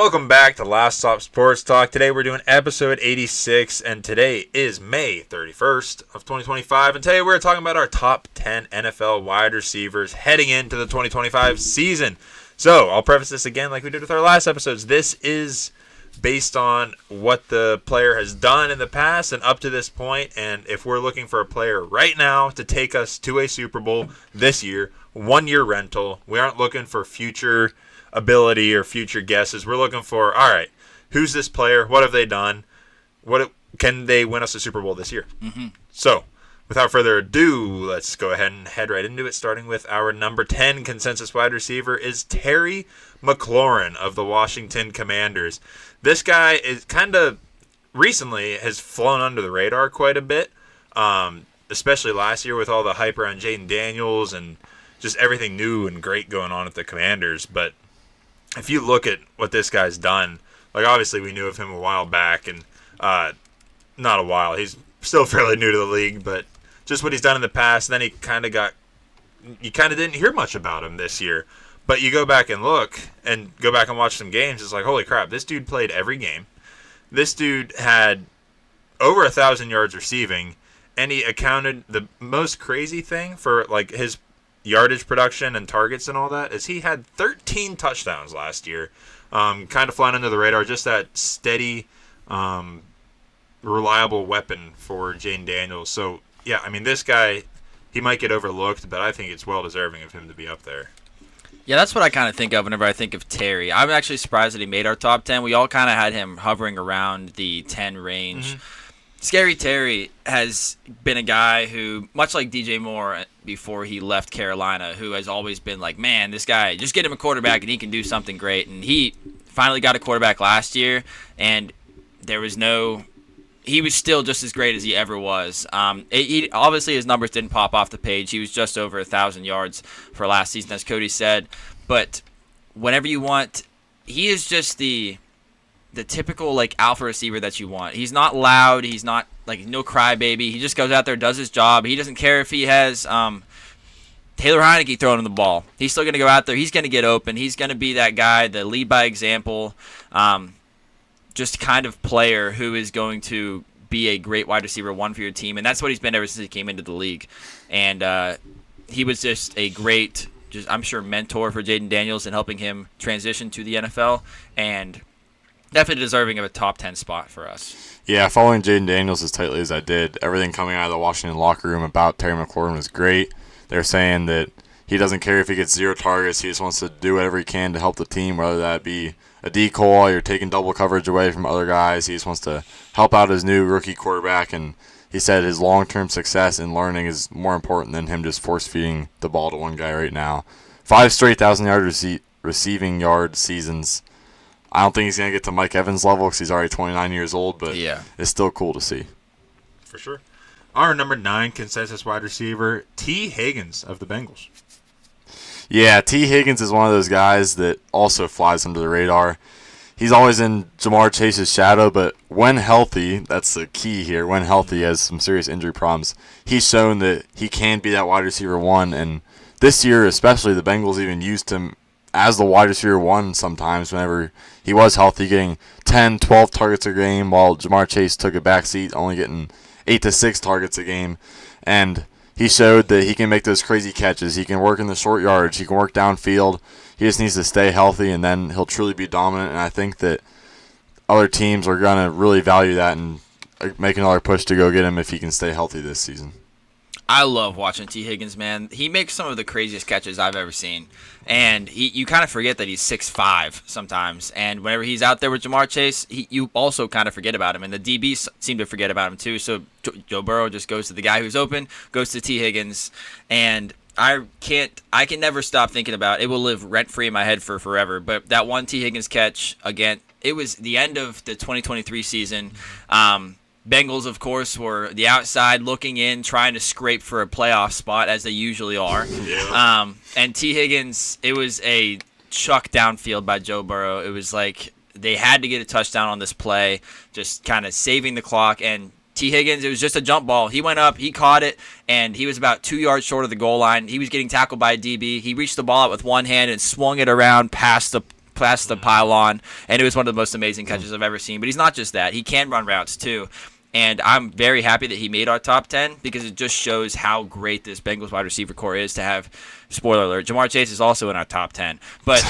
Welcome back to Last Stop Sports Talk. Today we're doing episode 86, and today is May 31st of 2025. And today we're talking about our top 10 NFL wide receivers heading into the 2025 season. So I'll preface this again like we did with our last episodes. This is based on what the player has done in the past and up to this point. And if we're looking for a player right now to take us to a Super Bowl this year, 1 year rental, we aren't looking for future ability or future guesses. We're looking for, all right, who's this player? What have they done? Can they win us a Super Bowl this year? So, without further ado, let's go ahead and head right into it, starting with our number 10 consensus wide receiver is Terry McLaurin of the Washington Commanders. This guy is kind of recently has flown under the radar quite a bit, especially last year with all the hype around Jaden Daniels and just everything new and great going on at the Commanders. But if you look at what this guy's done, like obviously we knew of him a while back, and not a while, he's still fairly new to the league, but just what he's done in the past, then you kind of didn't hear much about him this year. But you go back and look and go back and watch some games, it's like, holy crap, this dude played every game. This dude had over 1,000 yards receiving, and he accounted, the most crazy thing for like his yardage production and targets and all that is he had 13 touchdowns last year. Kind of flying under the radar, just that steady, reliable weapon for Jaden Daniels. So, yeah, I mean, this guy, he might get overlooked, but I think it's well deserving of him to be up there. Yeah, that's what I kind of think of whenever I think of Terry. I'm actually surprised that he made our top 10. We all kind of had him hovering around the 10 range. Scary Terry has been a guy who, much like DJ Moore before he left Carolina, who has always been like, man, this guy, just get him a quarterback and he can do something great. And he finally got a quarterback last year, and he was still just as great as he ever was. Obviously, his numbers didn't pop off the page. He was just over 1,000 yards for last season, as Cody said. But whenever you want, he is just the typical like alpha receiver that you want. He's not loud. He's not like no crybaby. He just goes out there, does his job. He doesn't care if he has Taylor Heineke throwing him the ball. He's still going to go out there. He's going to get open. He's going to be that guy, the lead by example, just kind of player who is going to be a great wide receiver one for your team. And that's what he's been ever since he came into the league. And he was just a great, I'm sure, mentor for Jaden Daniels in helping him transition to the NFL. And definitely deserving of a top 10 spot for us. Yeah, following Jaden Daniels as tightly as I did, everything coming out of the Washington locker room about Terry McLaurin was great. They're saying that he doesn't care if he gets 0 targets. He just wants to do whatever he can to help the team, whether that be a decoy or taking double coverage away from other guys. He just wants to help out his new rookie quarterback, and he said his long-term success in learning is more important than him just force-feeding the ball to one guy right now. 5 straight 1,000-yard receiving yard seasons. I don't think he's going to get to Mike Evans' level because he's already 29 years old, but yeah, it's still cool to see. For sure. Our number 9 consensus wide receiver, T. Higgins of the Bengals. Yeah, T. Higgins is one of those guys that also flies under the radar. He's always in Jamar Chase's shadow, but when healthy, that's the key here, when healthy, he has some serious injury problems. He's shown that he can be that wide receiver one, and this year especially, the Bengals even used him as the wide receiver one sometimes whenever he was healthy, getting 10, 12 targets a game, while Jamar Chase took a backseat, only getting 8 to 6 targets a game. And he showed that he can make those crazy catches. He can work in the short yards. He can work downfield. He just needs to stay healthy, and then he'll truly be dominant. And I think that other teams are going to really value that and make another push to go get him if he can stay healthy this season. I love watching T. Higgins, man. He makes some of the craziest catches I've ever seen. And you kind of forget that he's 6'5" sometimes. And whenever he's out there with Jamar Chase, you also kind of forget about him. And the DBs seem to forget about him too. So Joe Burrow just goes to the guy who's open, goes to T. Higgins. And I can never stop thinking about it. It will live rent-free in my head for forever. But that one T. Higgins catch, again, it was the end of the 2023 season. Bengals, of course, were the outside looking in, trying to scrape for a playoff spot, as they usually are. Yeah. And T. Higgins, it was a chuck downfield by Joe Burrow. It was like they had to get a touchdown on this play, just kind of saving the clock. And T. Higgins, it was just a jump ball. He went up, he caught it, and he was about 2 yards short of the goal line. He was getting tackled by a DB. He reached the ball out with one hand and swung it around past the past the pylon, and it was one of the most amazing catches I've ever seen. But he's not just that. He can run routes, too. And I'm very happy that he made our top 10 because it just shows how great this Bengals wide receiver core is to have. Spoiler alert, Jamar Chase is also in our top 10. But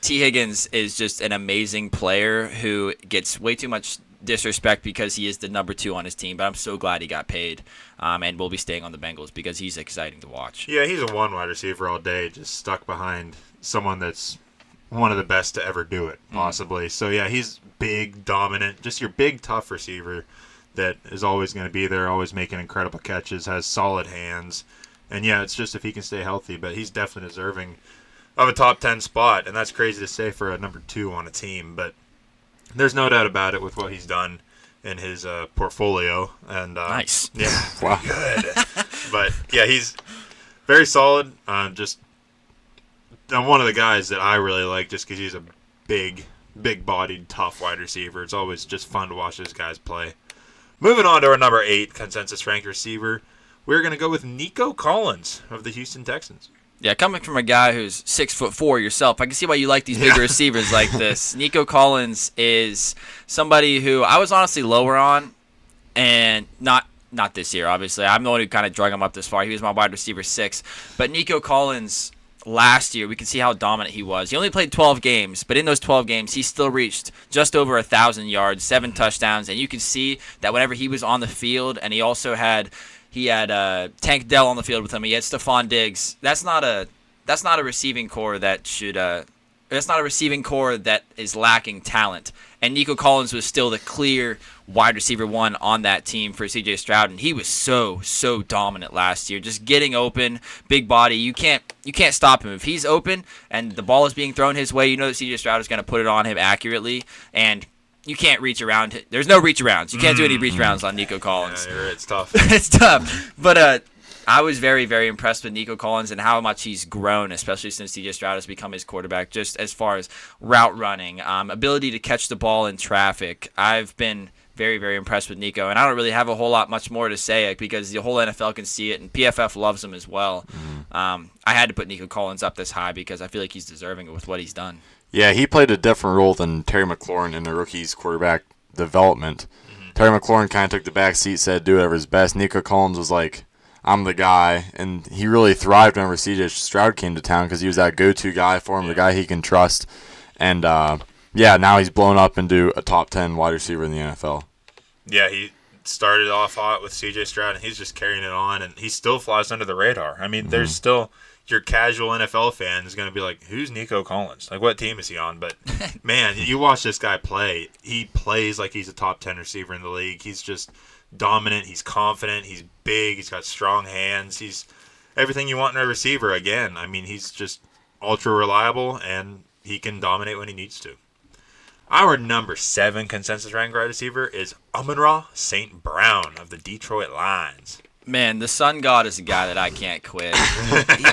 T. Higgins is just an amazing player who gets way too much disrespect because he is the number 2 on his team. But I'm so glad he got paid and will be staying on the Bengals because he's exciting to watch. Yeah, he's a one wide receiver all day, just stuck behind someone that's one of the best to ever do it, possibly. So, yeah, he's big, dominant, just your big, tough receiver that is always going to be there, always making incredible catches, has solid hands. And, yeah, it's just if he can stay healthy, but he's definitely deserving of a top 10 spot, and that's crazy to say for a number 2 on a team. But there's no doubt about it with what he's done in his portfolio. And nice. Yeah, wow. Good. But, yeah, he's very solid, just one of the guys that I really like just because he's a big-bodied, tough wide receiver. It's always just fun to watch those guys play. Moving on to our number 8 consensus ranked receiver, we're going to go with Nico Collins of the Houston Texans. Yeah, coming from a guy who's 6'4" yourself, I can see why you like these bigger receivers like this. Nico Collins is somebody who I was honestly lower on, and not this year, obviously. I'm the one who kind of drug him up this far. He was my wide receiver 6. But Nico Collins, last year, we can see how dominant he was. He only played 12 games, but in those 12 games, he still reached just over 1,000 yards, 7 touchdowns, and you can see that whenever he was on the field, and he also had Tank Dell on the field with him. He had Stephon Diggs. That's not a receiving core that should. That's not a receiving core that is lacking talent. And Nico Collins was still the clear wide receiver 1 on that team for C.J. Stroud, and he was so dominant last year. Just getting open, big body. You can't stop him if he's open and the ball is being thrown his way. You know that C.J. Stroud is going to put it on him accurately, and you can't reach around. There's no reach arounds. You can't do any reach arounds on Nico Collins. Yeah, it's tough. It's tough. But I was very, very impressed with Nico Collins and how much he's grown, especially since C.J. Stroud has become his quarterback, just as far as route running, ability to catch the ball in traffic. I've been very, very impressed with Nico, and I don't really have a whole lot much more to say because the whole NFL can see it, and PFF loves him as well. I had to put Nico Collins up this high because I feel like he's deserving it with what he's done. Yeah, he played a different role than Terry McLaurin in the rookie's quarterback development. Terry McLaurin kind of took the back seat, said do whatever is best. Nico Collins was like, I'm the guy, and he really thrived whenever C.J. Stroud came to town because he was that go-to guy for him, the guy he can trust. And, now he's blown up into a top 10 wide receiver in the NFL. Yeah, he started off hot with C.J. Stroud, and he's just carrying it on, and he still flies under the radar. I mean, there's still your casual NFL fan is going to be like, who's Nico Collins? Like, what team is he on? But, man, you watch this guy play. He plays like he's a top 10 receiver in the league. He's just dominant. He's confident. He's big. He's got strong hands. He's everything you want in a receiver, again. I mean, he's just ultra reliable, and he can dominate when he needs to. Our number 7 consensus ranked wide receiver is Amon-Ra St. Brown of the Detroit Lions. Man, the Sun God is a guy that I can't quit.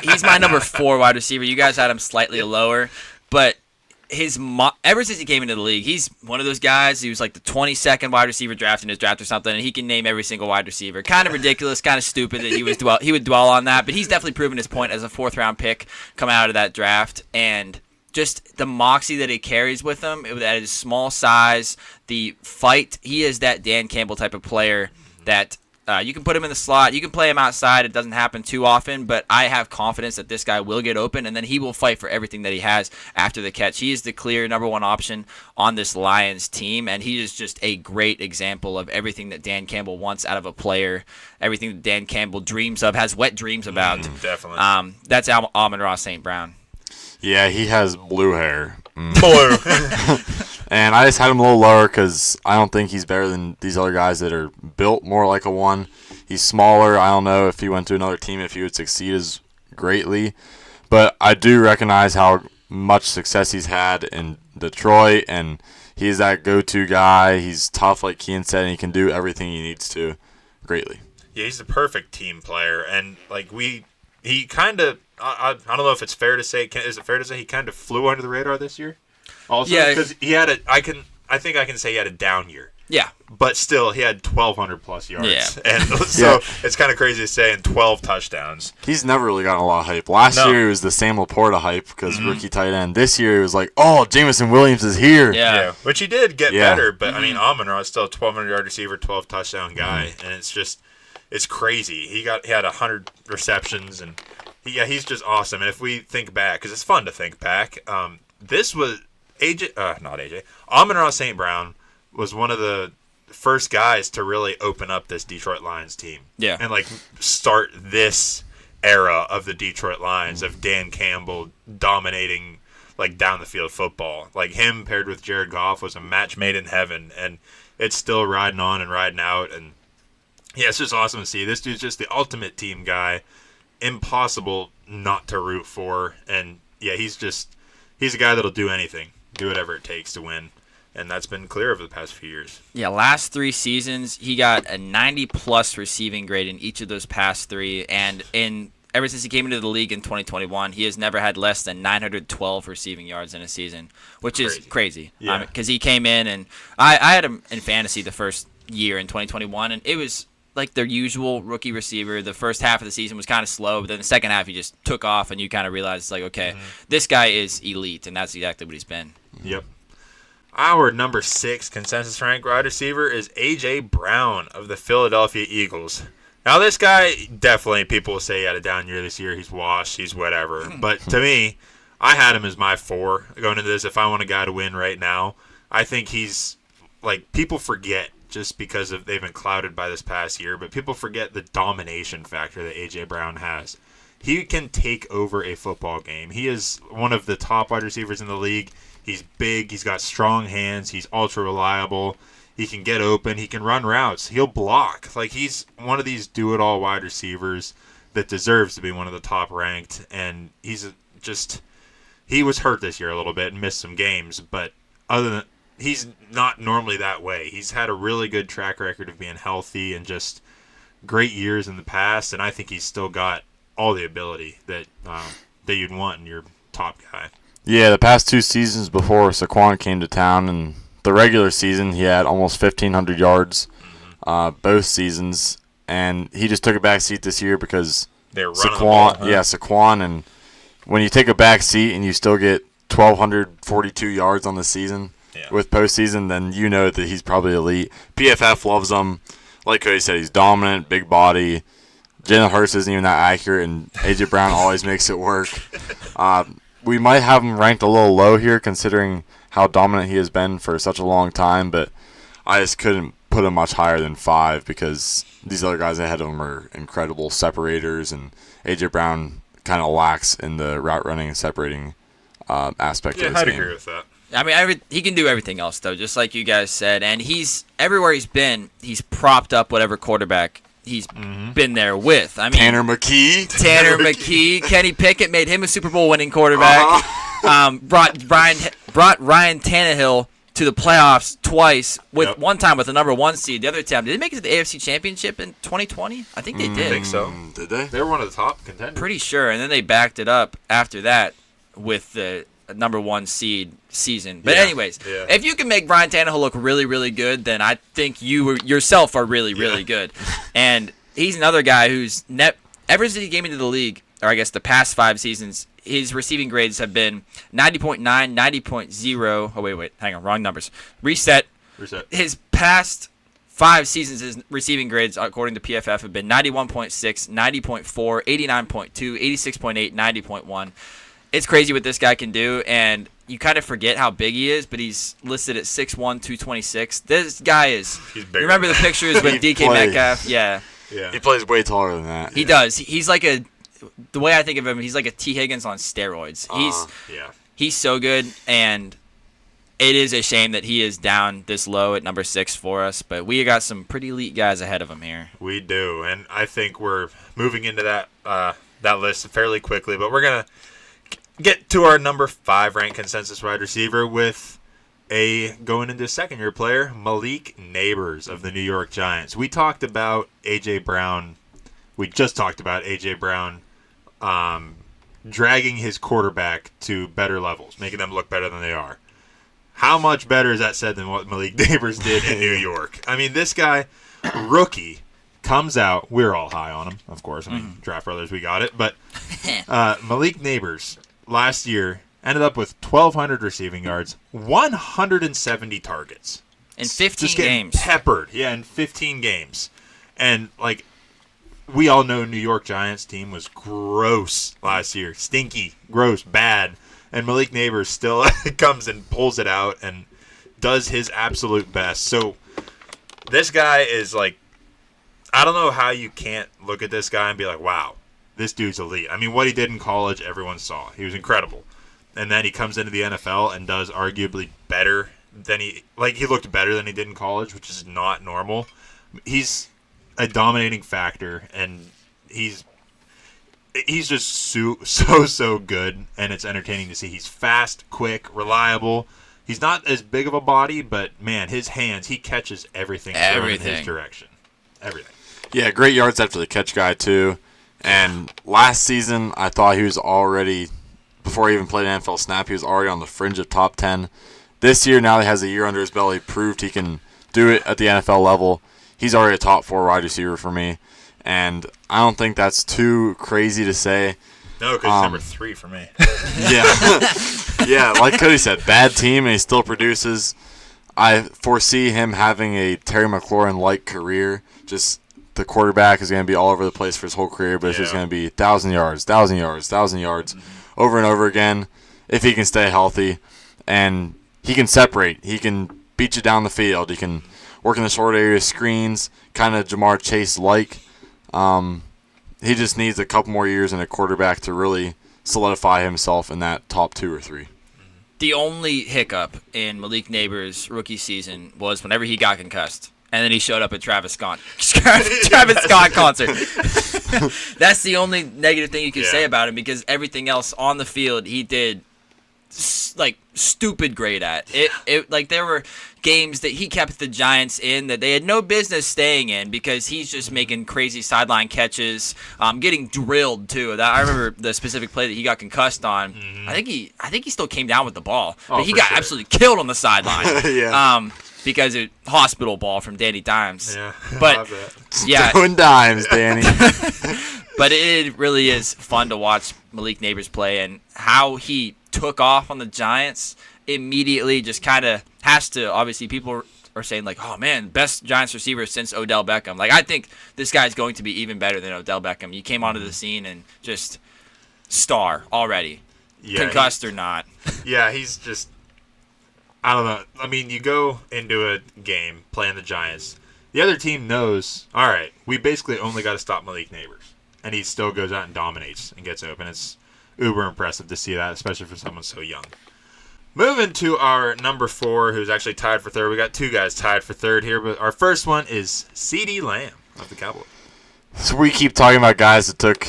He's my number 4 wide receiver. You guys had him slightly lower, but ever since he came into the league, he's one of those guys. He was like the 22nd wide receiver drafted in his draft or something, and he can name every single wide receiver. Kind of ridiculous, kind of stupid that he would dwell on that, but he's definitely proven his point as a 4th-round pick coming out of that draft, and just the moxie that he carries with him, at his small size, the fight. He is that Dan Campbell type of player that you can put him in the slot. You can play him outside. It doesn't happen too often, but I have confidence that this guy will get open, and then he will fight for everything that he has after the catch. He is the clear number 1 option on this Lions team, and he is just a great example of everything that Dan Campbell wants out of a player, everything that Dan Campbell dreams of, has wet dreams about. Definitely. That's Amon-Ra St. Brown. Yeah, he has blue hair. Blue. And I just had him a little lower because I don't think he's better than these other guys that are built more like a 1. He's smaller. I don't know if he went to another team if he would succeed as greatly. But I do recognize how much success he's had in Detroit, and he's that go-to guy. He's tough, like Kean said, and he can do everything he needs to greatly. Yeah, he's the perfect team player, and he kind of, I don't know if it's fair to say, is it fair to say he kind of flew under the radar this year? Also, yeah, because he had I think I can say he had a down year. Yeah. But still, he had 1,200 plus yards. Yeah. And so it's kind of crazy to say, and 12 touchdowns. He's never really gotten a lot of hype. Last year, it was the Sam Laporta hype because rookie tight end. This year, it was like, oh, Jameson Williams is here. Yeah. Which he did get better. But, I mean, Amon-Ra is still a 1,200-yard receiver, 12-touchdown guy. And it's crazy. He had 100 receptions, and he's just awesome. And if we think back, because it's fun to think back, this was Amon-Ra St. Brown was one of the first guys to really open up this Detroit Lions team. Yeah. And, like, start this era of the Detroit Lions, of Dan Campbell dominating, like, down the field football. Like, him paired with Jared Goff was a match made in heaven, and it's still riding on and riding out. And, yeah, it's just awesome to see. This dude's just the ultimate team guy. Impossible not to root for. And, yeah, he's a guy that'll do anything, do whatever it takes to win. And that's been clear over the past few years. Yeah, last 3 seasons, he got a 90-plus receiving grade in each of those past 3. And ever since he came into the league in 2021, he has never had less than 912 receiving yards in a season, which is crazy. Yeah. Because he came in, and I had him in fantasy the first year in 2021, and it was like their usual rookie receiver. The first half of the season was kind of slow, but then the second half he just took off, and you kind of realized, like, okay, this guy is elite, and that's exactly what he's been. Yep. Our number 6 consensus ranked wide receiver is A.J. Brown of the Philadelphia Eagles. Now, this guy, definitely, people will say he had a down year this year. He's washed. He's whatever. But to me, I had him as my 4 going into this. If I want a guy to win right now, I think he's, like, people forget just because they've been clouded by this past year, but people forget the domination factor that A.J. Brown has. He can take over a football game. He is one of the top wide receivers in the league. He's big. He's got strong hands. He's ultra reliable. He can get open. He can run routes. He'll block. Like, he's one of these do-it-all wide receivers that deserves to be one of the top ranked. And he was hurt this year a little bit and missed some games. But other than he's not normally that way. He's had a really good track record of being healthy and just great years in the past. And I think he's still got all the ability that you'd want in your top guy. Yeah, the past 2 seasons before Saquon came to town, and the regular season, he had almost 1,500 yards both seasons, and he just took a back seat this year because they're running the ball, huh? Saquon, and when you take a back seat and you still get 1,242 yards on the season with postseason, then you know that he's probably elite. PFF loves him. Like Cody said, he's dominant, big body. Jalen Hurts isn't even that accurate, and A.J. Brown always makes it work. We might have him ranked a little low here considering how dominant he has been for such a long time, but I just couldn't put him much higher than 5 because these other guys ahead of him are incredible separators, and A.J. Brown kind of lacks in the route running and separating aspect of his game. I'd agree with that. I mean, he can do everything else, though, just like you guys said. And everywhere he's been, he's propped up whatever quarterback he's been there with. I mean, Tanner McKee. Kenny Pickett made him a Super Bowl winning quarterback. Brought Ryan Tannehill to the playoffs twice, with one time with the number 1 seed. The other time, did they make it to the AFC Championship in 2020? I think they did. I think so. Did they? They were one of the top contenders. Pretty sure. And then they backed it up after that with the number 1 seed season. But anyways, if you can make Ryan Tannehill look really, really good, then I think you yourself are really, really good. And he's another guy who's ever since he came into the league, or I guess the past 5 seasons, his receiving grades have been 90.9, 90.0. Oh, wait. Hang on. Wrong numbers. Reset. His past 5 seasons, his receiving grades, according to PFF, have been 91.6, 90.4, 89.2, 86.8, 90.1. It's crazy what this guy can do, and you kind of forget how big he is, but he's listed at 6'1", 226. This guy is... He's bigger. Remember the pictures with DK Metcalf? Yeah. He plays way taller than that. He does. He's like the way I think of him, he's like a T. Higgins on steroids. He's so good, and it is a shame that he is down this low at number 6 for us, but we got some pretty elite guys ahead of him here. We do, and I think we're moving into that list fairly quickly, but we're going to get to our number 5 ranked consensus wide receiver with going into second-year player, Malik Neighbors of the New York Giants. We talked about A.J. Brown. We just talked about A.J. Brown dragging his quarterback to better levels, making them look better than they are. how much better is that said than what Malik Neighbors did in New York? I mean, this guy, rookie, comes out. We're all high on him, of course. I mean, Draft Brothers, we got it. But Malik Neighbors last year ended up with 1,200 receiving yards, 170 targets. In 15 just getting games. Peppered, yeah, in 15 games. And, like, we all know New York Giants team was gross last year. Stinky, gross, bad. And Malik Neighbors still comes and pulls it out and does his absolute best. So this guy is like, I don't know how you can't look at this guy and be like, wow, this dude's elite. I mean, what he did in college, everyone saw. He was incredible. And then he comes into the NFL and does arguably better than he looked better than he did in college, which is not normal. He's a dominating factor, and he's just so good, and it's entertaining to see. He's fast, quick, reliable. He's not as big of a body, but man, his hands, he catches everything thrown in his direction. Everything. Yeah, great yards after the catch guy too. And last season, I thought he was already, before he even played an NFL snap, he was already on the fringe of top 10. This year, now he has a year under his belt, he proved he can do it at the NFL level. He's already a top 4 wide receiver for me. And I don't think that's too crazy to say. No, because he's number 3 for me. Yeah. Yeah, like Cody said, bad team, and he still produces. I foresee him having a Terry McLaurin-like career. Just the quarterback is going to be all over the place for his whole career, but it's just going to be 1,000 yards, 1,000 yards, 1,000 yards over and over again if he can stay healthy. And he can separate. He can beat you down the field. He can work in the short area screens, kind of Jamar Chase-like. He just needs a couple more years in a quarterback to really solidify himself in that top 2 or 3. The only hiccup in Malik Neighbors' rookie season was whenever he got concussed, and then he showed up at Travis Scott concert. That's the only negative thing you can say about him, because everything else on the field he did like stupid great at. It like there were games that he kept the Giants in that they had no business staying in, because he's just making crazy sideline catches, getting drilled too. That I remember the specific play that he got concussed on. I think he still came down with the ball, but he got absolutely killed on the sideline. Because it hospital ball from Danny Dimes. Yeah, but throwing dimes, Danny. But it really is fun to watch Malik Neighbors play, and how he took off on the Giants immediately. Just kind of has to, obviously people are saying like, oh man, best Giants receiver since Odell Beckham. Like, I think this guy's going to be even better than Odell Beckham. He came onto the scene and just star already, concussed or not. Yeah, he's just, I don't know. I mean, you go into a game playing the Giants, the other team knows, all right, we basically only got to stop Malik Neighbors. And he still goes out and dominates and gets open. It's uber impressive to see that, especially for someone so young. Moving to our number 4, who's actually tied for 3rd. We got 2 guys tied for 3rd here, but our first one is CeeDee Lamb of the Cowboys. So we keep talking about guys that took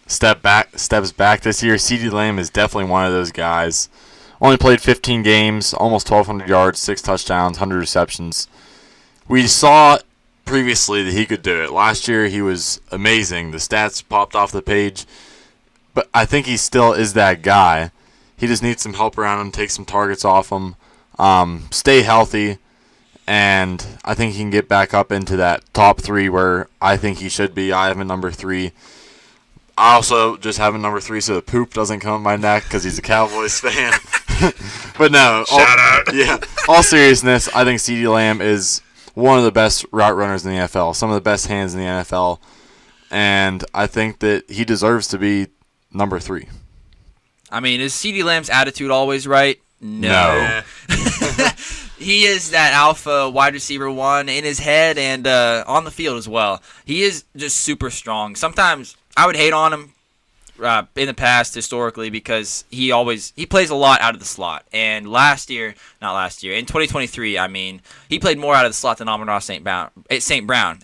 steps back this year. CeeDee Lamb is definitely one of those guys. Only played 15 games, almost 1,200 yards, 6 touchdowns, 100 receptions. We saw previously that he could do it. Last year he was amazing. The stats popped off the page. But I think he still is that guy. He just needs some help around him, take some targets off him, stay healthy, and I think he can get back up into that top 3 where I think he should be. I have him number 3. I also just have him number 3 so the poop doesn't come up my neck because he's a Cowboys fan. But no. Shout out. Yeah. All seriousness, I think CeeDee Lamb is one of the best route runners in the NFL, some of the best hands in the NFL, and I think that he deserves to be number 3. I mean, is CeeDee Lamb's attitude always right? No. He is that alpha wide receiver 1 in his head and on the field as well. He is just super strong. Sometimes I would hate on him in the past historically because he plays a lot out of the slot. And in 2023, I mean, he played more out of the slot than Amon-Ra St. Brown.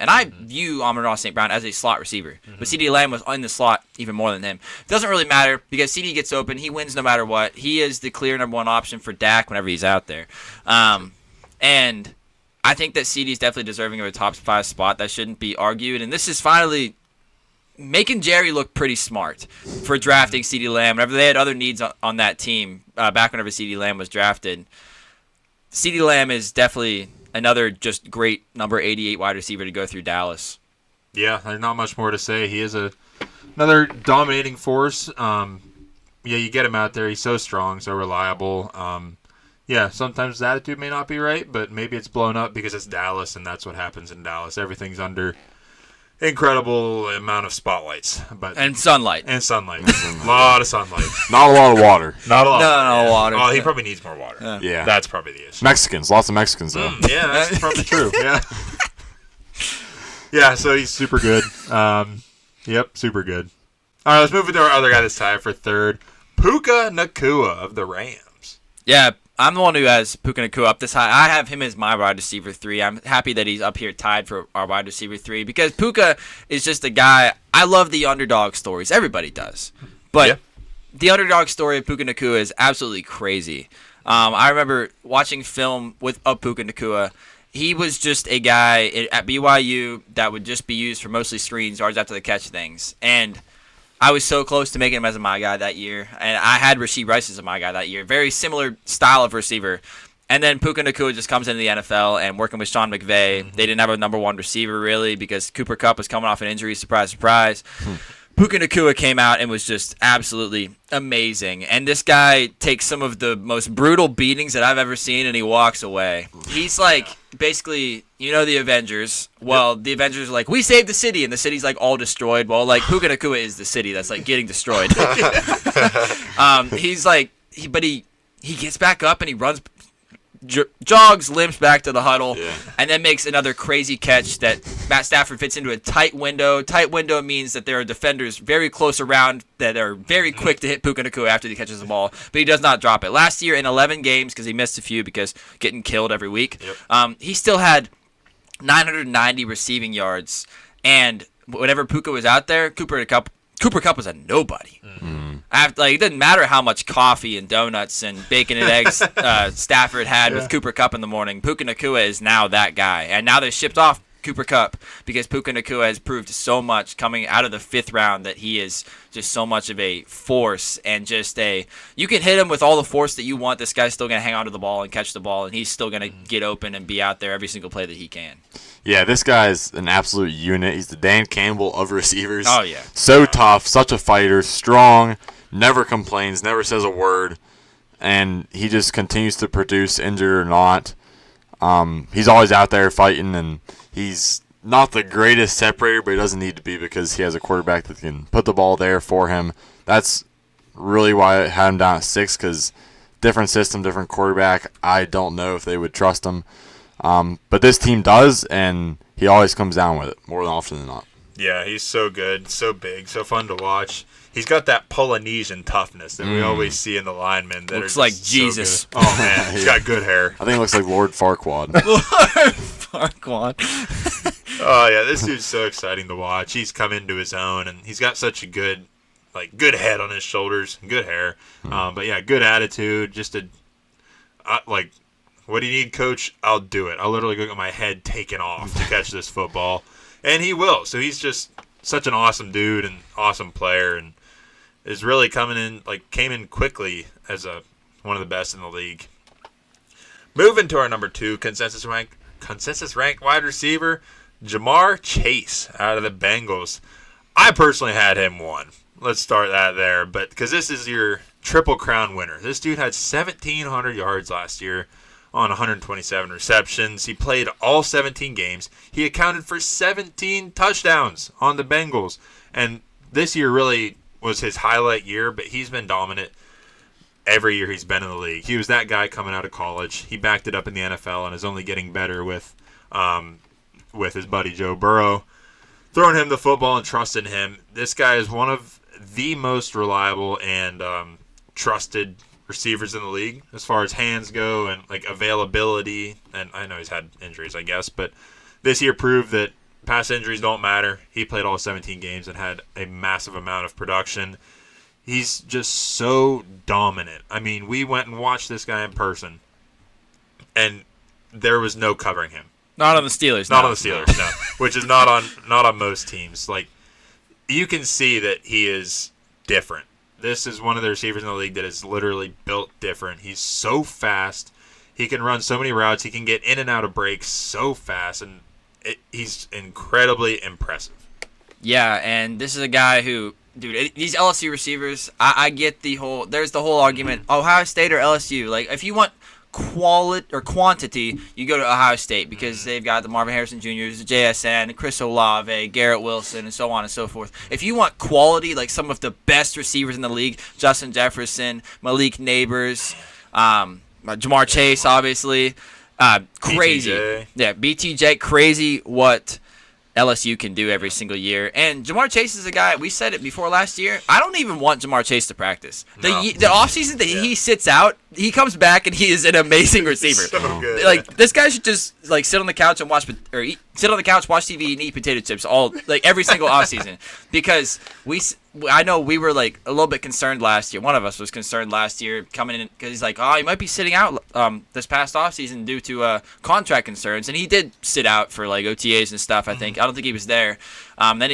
And I view Amon-Ra St. Brown as a slot receiver. But CeeDee Lamb was in the slot even more than him. It doesn't really matter because CeeDee gets open. He wins no matter what. He is the clear number 1 option for Dak whenever he's out there. And I think that CeeDee is definitely deserving of a top 5 spot. That shouldn't be argued. And this is finally making Jerry look pretty smart for drafting CeeDee Lamb. Whenever they had other needs on that team, back whenever CeeDee Lamb was drafted, CeeDee Lamb is definitely another just great number 88 wide receiver to go through Dallas. Yeah, there's not much more to say. He is another dominating force. Yeah, you get him out there. He's so strong, so reliable. Yeah, sometimes his attitude may not be right, but maybe it's blown up because it's Dallas, and that's what happens in Dallas. Everything's under incredible amount of spotlights, And sunlight. A lot of sunlight. Not a lot of water. Not a lot. No water. Oh, he probably needs more water. Yeah. That's probably the issue. Mexicans. Lots of Mexicans, though. Yeah, that's probably true. Yeah. Yeah, so he's super good. Yep, super good. All right, let's move into our other guy that's tied for third, Puka Nacua of the Rams. Yeah, I'm the one who has Puka Nacua up this high. I have him as my wide receiver 3. I'm happy that he's up here tied for our wide receiver 3 because Puka is just a guy. I love the underdog stories. Everybody does. But the underdog story of Puka Nacua is absolutely crazy. I remember watching film of Puka Nacua. He was just a guy at BYU that would just be used for mostly screens, yards after the catch things. And I was so close to making him as my guy that year. And I had Rashee Rice as my guy that year. Very similar style of receiver. And then Puka Nacua just comes into the NFL and working with Sean McVay. They didn't have a number 1 receiver, really, because Cooper Kupp was coming off an injury. Surprise, surprise. Puka Nacua came out and was just absolutely amazing. And this guy takes some of the most brutal beatings that I've ever seen, and he walks away. He's like, basically, the Avengers. Well, the Avengers are like, we saved the city, and the city's like all destroyed. Well, like, Puka Nacua is the city that's like getting destroyed. He's like, he gets back up and he runs, jogs, limps back to the huddle, and then makes another crazy catch that Matt Stafford fits into a tight window. Tight window means that there are defenders very close around that are very quick to hit Puka Nacua after he catches the ball, but he does not drop it. Last year in 11 games, because he missed a few because getting killed every week, he still had 990 receiving yards, and whenever Puka was out there, Cooper Kupp was a nobody. It didn't matter how much coffee and donuts and bacon and eggs Stafford had with Cooper Kupp in the morning. Puka Nacua is now that guy. And now they shipped off Cooper Kupp because Puka Nacua has proved so much coming out of the 5th round that he is just so much of a force and just you can hit him with all the force that you want. This guy's still going to hang on to the ball and catch the ball, and he's still going to get open and be out there every single play that he can. Yeah, this guy's an absolute unit. He's the Dan Campbell of receivers. Oh, yeah. So tough, such a fighter, strong, never complains, never says a word, and he just continues to produce, injured or not. He's always out there fighting, and he's not the greatest separator, but he doesn't need to be because he has a quarterback that can put the ball there for him. That's really why I had him down at 6, because different system, different quarterback. I don't know if they would trust him. But this team does, and he always comes down with it more often than not. Yeah, he's so good, so big, so fun to watch. He's got that Polynesian toughness that we always see in the linemen. That looks are like so Jesus. Good. Oh, man. He's got good hair. I think it looks like Lord Farquaad. Oh, yeah, this dude's so exciting to watch. He's come into his own, and he's got such a good head on his shoulders, good hair. But, yeah, good attitude, just what do you need, coach? I'll do it. I'll literally go get my head taken off to catch this football. And he will. So he's just such an awesome dude and awesome player, and is really came in quickly as one of the best in the league. Moving to our number 2 consensus ranked wide receiver, Jamar Chase out of the Bengals. I personally had him 1. Let's start that there, but because this is your Triple Crown winner. This dude had 1,700 yards last year on 127 receptions. He played all 17 games. He accounted for 17 touchdowns on the Bengals. And this year really was his highlight year, but he's been dominant every year he's been in the league. He was that guy coming out of college. He backed it up in the NFL and is only getting better with his buddy Joe Burrow, throwing him the football and trusting him. This guy is one of the most reliable and trusted receivers in the league as far as hands go and availability. And I know he's had injuries, I guess, but this year proved that past injuries don't matter. He played all 17 games and had a massive amount of production. He's just so dominant. I mean, we went and watched this guy in person, and there was no covering him. Not on the Steelers. Not on the Steelers, no. Which is not on most teams. You can see that he is different. This is one of the receivers in the league that is literally built different. He's so fast. He can run so many routes. He can get in and out of breaks so fast, and he's incredibly impressive. Yeah, and this is a guy who, dude, these LSU receivers, I get there's the whole argument, Ohio State or LSU. Like, if you want quality or quantity, you go to Ohio State because they've got the Marvin Harrison Jr.'s, the JSN, Chris Olave, Garrett Wilson, and so on and so forth. If you want quality, like some of the best receivers in the league, Justin Jefferson, Malik Neighbors, Jamar Chase, obviously, crazy. BTJ. Yeah, BTJ, crazy what LSU can do every single year. And Jamar Chase is a guy, we said it before last year, I don't even want Jamar Chase to practice. The offseason that he sits out, he comes back and he is an amazing receiver. So good. Like, this guy should just like sit on the couch and watch TV and eat potato chips every single offseason, because I know we were like a little bit concerned last year. One of us was concerned last year coming in because he's like, he might be sitting out this past offseason due to contract concerns, and he did sit out for like OTAs and stuff. I don't think he was there. Then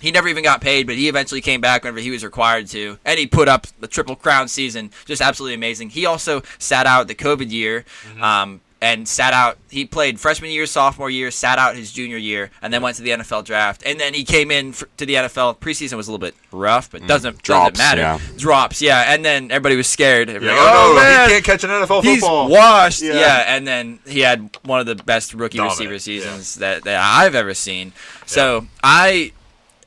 he never even got paid, but he eventually came back whenever he was required to, and he put up the Triple Crown season, just absolutely amazing. He also sat out the COVID year, and sat out. He played freshman year, sophomore year, sat out his junior year, and then went to the NFL draft. And then he came in to the NFL. Preseason was a little bit rough, but doesn't matter. Yeah. Drops, yeah. And then everybody was scared. Yeah, Man, he can't catch an NFL he's football. washed. Yeah. Yeah, and then he had one of the best rookie Dominant, receiver seasons that I've ever seen. So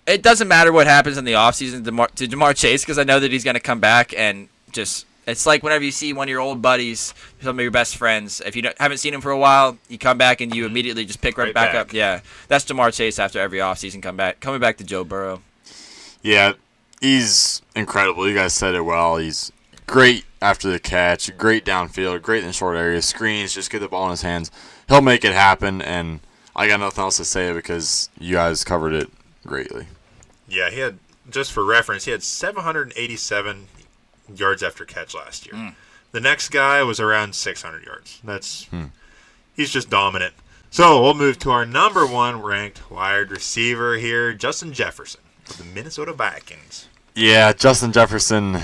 it doesn't matter what happens in the offseason to Jamar Chase, because I know that he's going to come back and just – it's like whenever you see one of your old buddies, some of your best friends, if you haven't seen him for a while, you come back and you immediately just pick right back up. Yeah, that's Jamar Chase after every offseason coming back to Joe Burrow. Yeah, he's incredible. You guys said it well. He's great after the catch, great downfield, great in the short areas, screens, just get the ball in his hands. He'll make it happen, and I got nothing else to say because you guys covered it greatly. Yeah, he had, just for reference, he had 787 yards after catch last year. The next guy was around 600 yards. He's just dominant. So we'll move to our number one ranked wide receiver here, Justin Jefferson of the Minnesota Vikings. Yeah, Justin Jefferson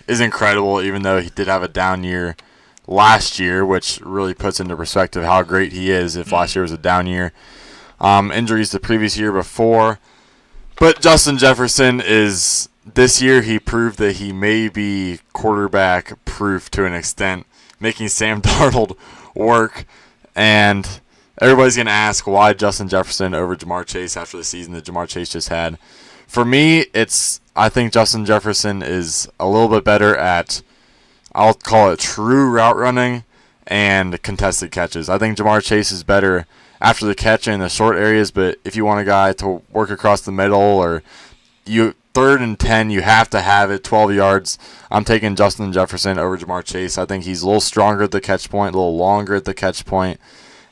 is incredible, even though he did have a down year last year, which really puts into perspective how great he is if last year was a down year. Injuries the previous year before. But Justin Jefferson is... This year, he proved that he may be quarterback-proof to an extent, making Sam Darnold work. And everybody's going to ask why Justin Jefferson over Jamar Chase after the season that Jamar Chase just had. For me, I think Justin Jefferson is a little bit better at, I'll call it true route running and contested catches. I think Jamar Chase is better after the catch in the short areas, but if you want a guy to work across the middle or you... 3rd and 10, you have to have it, 12 yards. I'm taking Justin Jefferson over Jamar Chase. I think he's a little stronger at the catch point, a little longer at the catch point,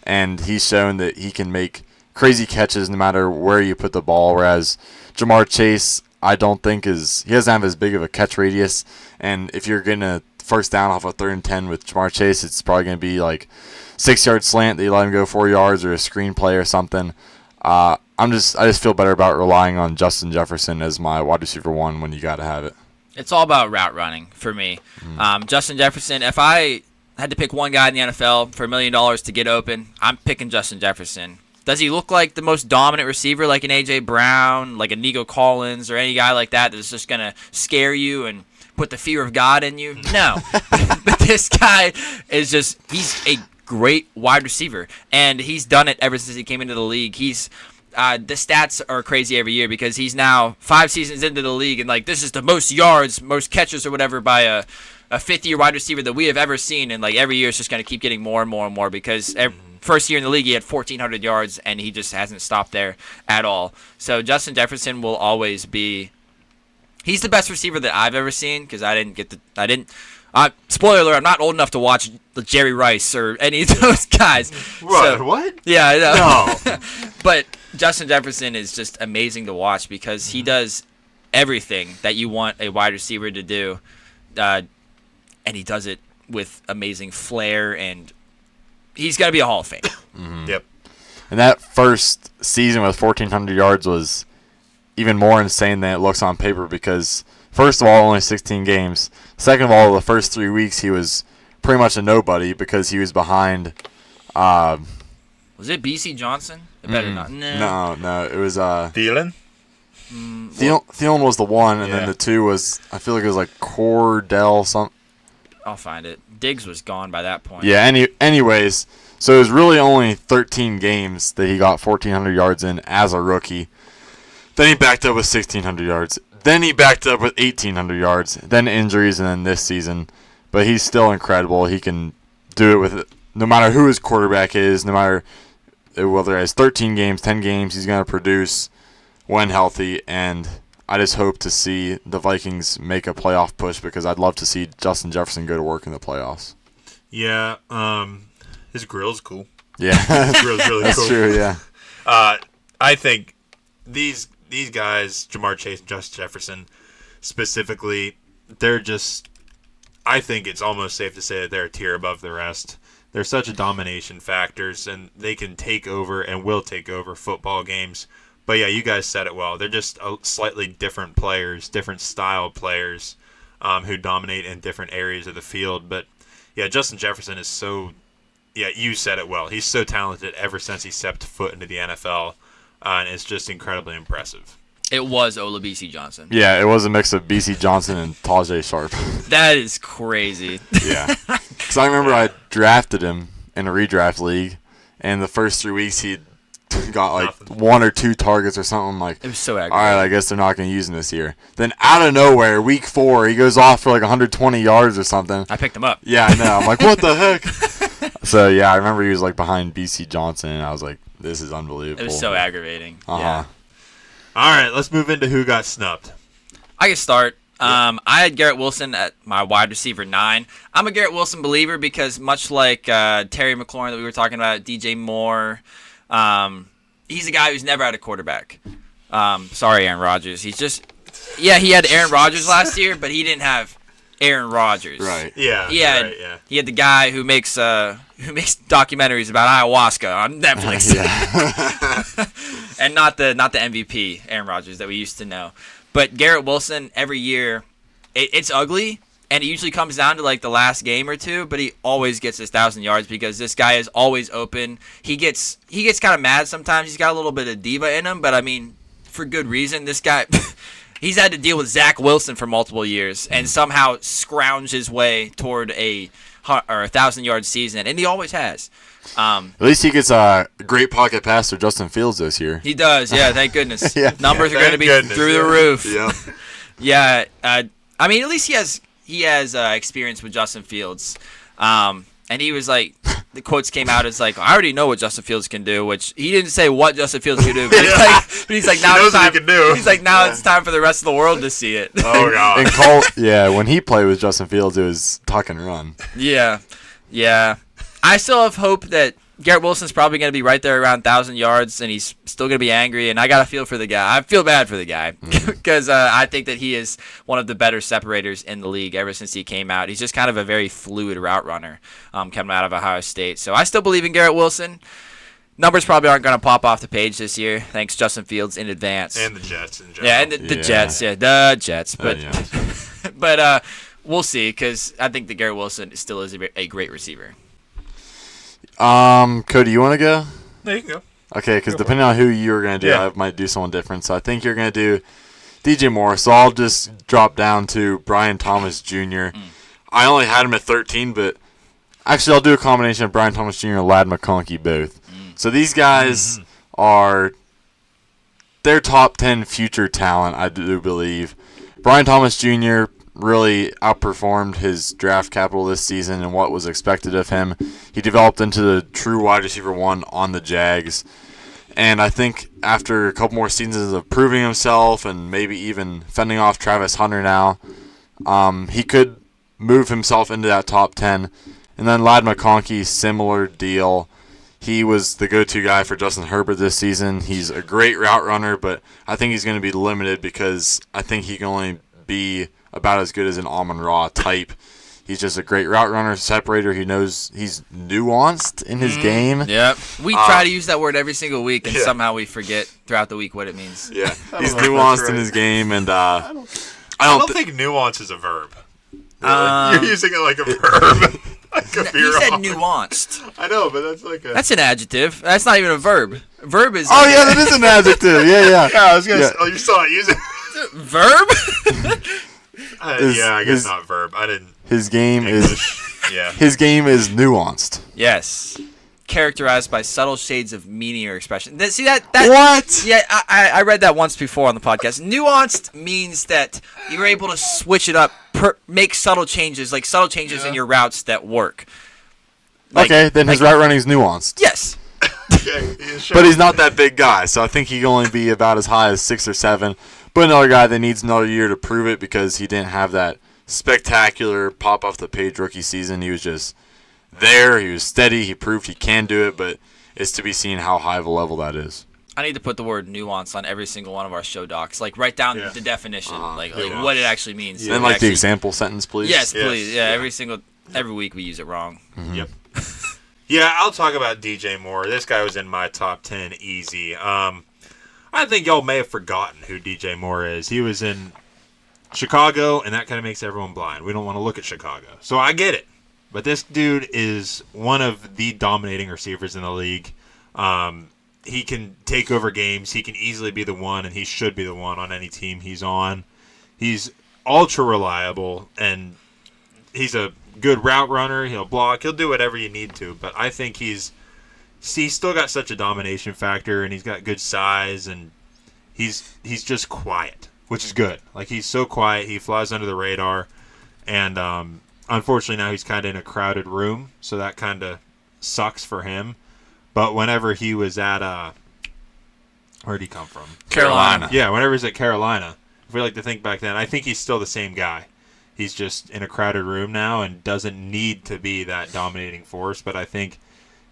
and he's shown that he can make crazy catches no matter where you put the ball, whereas Jamar Chase, I don't think he doesn't have as big of a catch radius, and if you're getting a first down off a 3rd and 10 with Jamar Chase, it's probably going to be like 6-yard slant that you let him go 4 yards or a screen play or something. I just feel better about relying on Justin Jefferson as my wide receiver one when you got to have it. It's all about route running for me. Justin Jefferson, if I had to pick one guy in the NFL for $1 million to get open, I'm picking Justin Jefferson. Does he look like the most dominant receiver like an A.J. Brown, like a Nico Collins, or any guy like that that's just going to scare you and put the fear of God in you? No. But this guy is he's a great wide receiver, and he's done it ever since he came into the league. The stats are crazy every year because he's now 5 seasons into the league, and like this is the most yards, most catches or whatever by a 5th-year wide receiver that we have ever seen, and like every year it's just going to keep getting more and more and more because first year in the league he had 1,400 yards and he just hasn't stopped there at all. So Justin Jefferson will always be. He's the best receiver that I've ever seen because spoiler alert, I'm not old enough to watch Jerry Rice or any of those guys. What? Yeah, I know. No. But Justin Jefferson is just amazing to watch because he does everything that you want a wide receiver to do, and he does it with amazing flair, and he's got to be a Hall of Fame. Yep. And that first season with 1,400 yards was even more insane than it looks on paper because, first of all, only 16 games. Second of all, the first 3 weeks he was pretty much a nobody because he was behind. Was it BC Johnson? It better not. No. It was Thielen? Thielen was the one, and then the two was, I feel like it was like Cordell something. I'll find it. Diggs was gone by that point. Yeah. Anyways, so it was really only 13 games that he got 1,400 yards in as a rookie. Then he backed up with 1,600 yards. Then he backed up with 1,800 yards. Then injuries, and then this season. But he's still incredible. He can do it with no matter who his quarterback is, no matter whether he has 13 games, 10 games, he's going to produce when healthy. And I just hope to see the Vikings make a playoff push because I'd love to see Justin Jefferson go to work in the playoffs. Yeah, his grill's cool. Yeah. His grill's really That's cool. true, yeah. I think these guys, Jamar Chase and Justin Jefferson specifically, they're just, I think it's almost safe to say that they're a tier above the rest. They're such a domination factors, and they can take over and will take over football games. But yeah, you guys said it well. They're just slightly different players, different style players who dominate in different areas of the field. But yeah, Justin Jefferson is so, yeah, you said it well. He's so talented ever since he stepped foot into the NFL, and it's just incredibly impressive. It was Olabisi Johnson. Yeah, it was a mix of BC Johnson and Tajay Sharp. That is crazy. Yeah. Because I remember I drafted him in a redraft league, and the first 3 weeks he got like one or two targets or something. Like, it was so all aggravating. right, I guess they're not going to use him this year. Then out of nowhere, week 4, he goes off for like 120 yards or something. I picked him up. Yeah, I know. I'm like, what the heck? So, yeah, I remember he was like behind BC Johnson, and I was like, this is unbelievable. It was so aggravating. Uh-huh. Yeah. All right, let's move into who got snubbed. I can start. I had Garrett Wilson at my wide receiver 9. I'm a Garrett Wilson believer because much like Terry McLaurin that we were talking about, DJ Moore, he's a guy who's never had a quarterback. Sorry, Aaron Rodgers. He's just, yeah, he had Aaron Rodgers last year, but he didn't have Aaron Rodgers. Right. Yeah. He had, he had the guy who makes documentaries about ayahuasca on Netflix. And not the MVP, Aaron Rodgers, that we used to know. But Garrett Wilson, every year, it's ugly, and it usually comes down to like the last game or two, but he always gets his 1,000 yards because this guy is always open. He gets kind of mad sometimes. He's got a little bit of diva in him, but I mean, for good reason. This guy, he's had to deal with Zach Wilson for multiple years and somehow scrounge his way toward a 1,000-yard season, and he always has. At least he gets a great pocket pass to Justin Fields this year. He does, yeah. Thank goodness. Numbers are going to be goodness, through the roof. Yeah. Yeah. I mean, at least he has experience with Justin Fields. And he was like, the quotes came out as like, I already know what Justin Fields can do, which he didn't say what Justin Fields can do, but he's like, now it's time. He's like, now it's time for the rest of the world to see it. Oh god. And when he played with Justin Fields, it was tuck and run. Yeah. I still have hope that Garrett Wilson's probably going to be right there around 1,000 yards, and he's still going to be angry, and I got to feel for the guy. I feel bad for the guy because I think that he is one of the better separators in the league ever since he came out. He's just kind of a very fluid route runner coming out of Ohio State. So I still believe in Garrett Wilson. Numbers probably aren't going to pop off the page this year, thanks Justin Fields in advance. And the Jets in general. Yeah, and the Jets. Yeah, the Jets. But but we'll see because I think that Garrett Wilson still is a great receiver. Cody, you want to go? There you go. Okay, because depending on who you're going to do, I might do someone different. So I think you're going to do DJ Moore. So I'll just drop down to Brian Thomas Jr. I only had him at 13, but actually I'll do a combination of Brian Thomas Jr. and Ladd McConkey both. So these guys are their top 10 future talent, I do believe. Brian Thomas Jr. really outperformed his draft capital this season and what was expected of him. He developed into the true wide receiver 1 on the Jags. And I think after a couple more seasons of proving himself and maybe even fending off Travis Hunter now, he could move himself into that top 10. And then Ladd McConkey, similar deal. He was the go-to guy for Justin Herbert this season. He's a great route runner, but I think he's going to be limited because I think he can only be about as good as an Amon-Ra type. He's just a great route runner, separator. He knows he's nuanced in his game. Yep. We try to use that word every single week, and somehow we forget throughout the week what it means. Yeah, he's nuanced in his game, and I don't think nuance is a verb. You're using it like a verb. You said nuanced. I know, but that's like a. That's an adjective. That's not even a verb. Verb is. Oh yeah, that is an adjective. Yeah. I was gonna say. Oh, you saw it. Use it. Verb. I guess not verb. I didn't. His game English. Yeah. His game is nuanced. Yes. Characterized by subtle shades of meaning or expression. See that? What? Yeah, I read that once before on the podcast. Nuanced means that you're able to switch it up, make subtle changes, like subtle changes in your routes that work. Okay, then his route running is nuanced. Yes. Okay, But he's not that big guy, so I think he can only be about as high as 6 or 7. But another guy that needs another year to prove it because he didn't have that spectacular pop off the page rookie season. He was just there. He was steady. He proved he can do it, but it's to be seen how high of a level that is. I need to put the word nuance on every single one of our show docs. Like, write down the definition, like what it actually means. And like the example sentence, please. Yes, please. Yeah, every week we use it wrong. Mm-hmm. Yep. Yeah, I'll talk about DJ Moore. This guy was in my top 10 easy. I think y'all may have forgotten who DJ Moore is. He was in Chicago, and that kind of makes everyone blind. We don't want to look at Chicago. So I get it. But this dude is one of the dominating receivers in the league. He can take over games. He can easily be the one, and he should be the one on any team he's on. He's ultra reliable, and he's a good route runner. He'll block. He'll do whatever you need to. But I think he's still got such a domination factor, and he's got good size, and he's just quiet, which is good. Like, he's so quiet. He flies under the radar, and unfortunately now he's kind of in a crowded room, so that kind of sucks for him. But whenever he was at where'd he come from? Carolina. Yeah, whenever he's at Carolina, if we like to think back then, I think he's still the same guy. He's just in a crowded room now and doesn't need to be that dominating force. But I think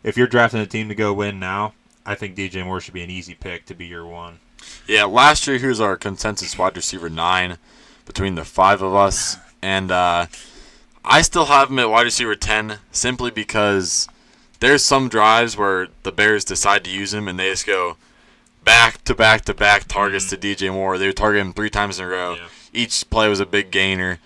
if you're drafting a team to go win now, I think DJ Moore should be an easy pick to be your one. Yeah, last year he was our consensus wide receiver 9 between the 5 of us. And I still have him at wide receiver 10 simply because there's some drives where the Bears decide to use him and they just go back to back to back targets to DJ Moore. They would target him 3 times in a row. Yeah. Each play was a big gainer.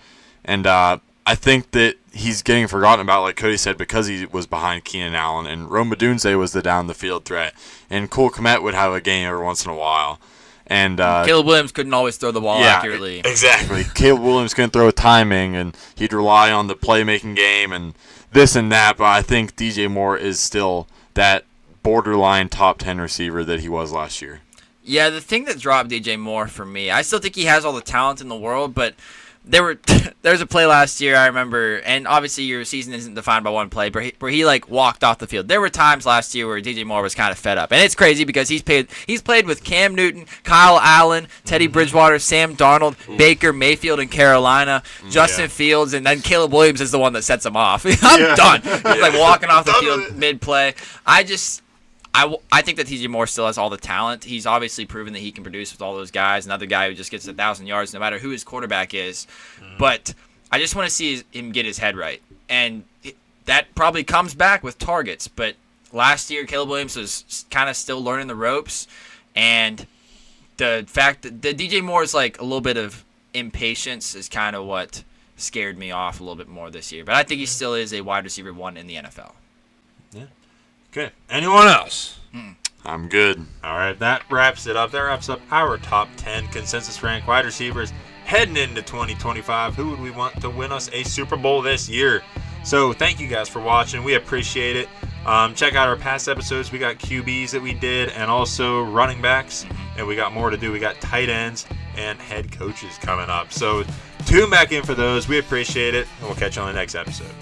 And I think that he's getting forgotten about, like Cody said, because he was behind Keenan Allen. And Rome Odunze was the down-the-field threat. And Cole Kmet would have a game every once in a while. And Caleb Williams couldn't always throw the ball accurately. Exactly. Caleb Williams couldn't throw timing, and he'd rely on the playmaking game and this and that. But I think DJ Moore is still that borderline top 10 receiver that he was last year. Yeah, the thing that dropped DJ Moore for me, I still think he has all the talent in the world, but there was a play last year I remember, and obviously your season isn't defined by one play, but where he like walked off the field. There were times last year where DJ Moore was kind of fed up, and it's crazy because he's played with Cam Newton, Kyle Allen, Teddy Bridgewater, Sam Darnold, Baker Mayfield in Carolina, Justin Fields, and then Caleb Williams is the one that sets him off. I'm done. He's like walking off the field mid play. I think that DJ Moore still has all the talent. He's obviously proven that he can produce with all those guys. Another guy who just gets 1,000 yards no matter who his quarterback is. But I just want to see him get his head right. And that probably comes back with targets. But last year, Caleb Williams was kind of still learning the ropes. And the fact that the DJ Moore is like a little bit of impatience is kind of what scared me off a little bit more this year. But I think he still is a wide receiver 1 in the NFL. Yeah. Okay. Anyone else? I'm good. All right. That wraps it up. That wraps up our top 10 consensus ranked wide receivers heading into 2025. Who would we want to win us a Super Bowl this year? So thank you guys for watching. We appreciate it. Check out our past episodes. We got QBs that we did and also running backs. And we got more to do. We got tight ends and head coaches coming up. So tune back in for those. We appreciate it. And we'll catch you on the next episode.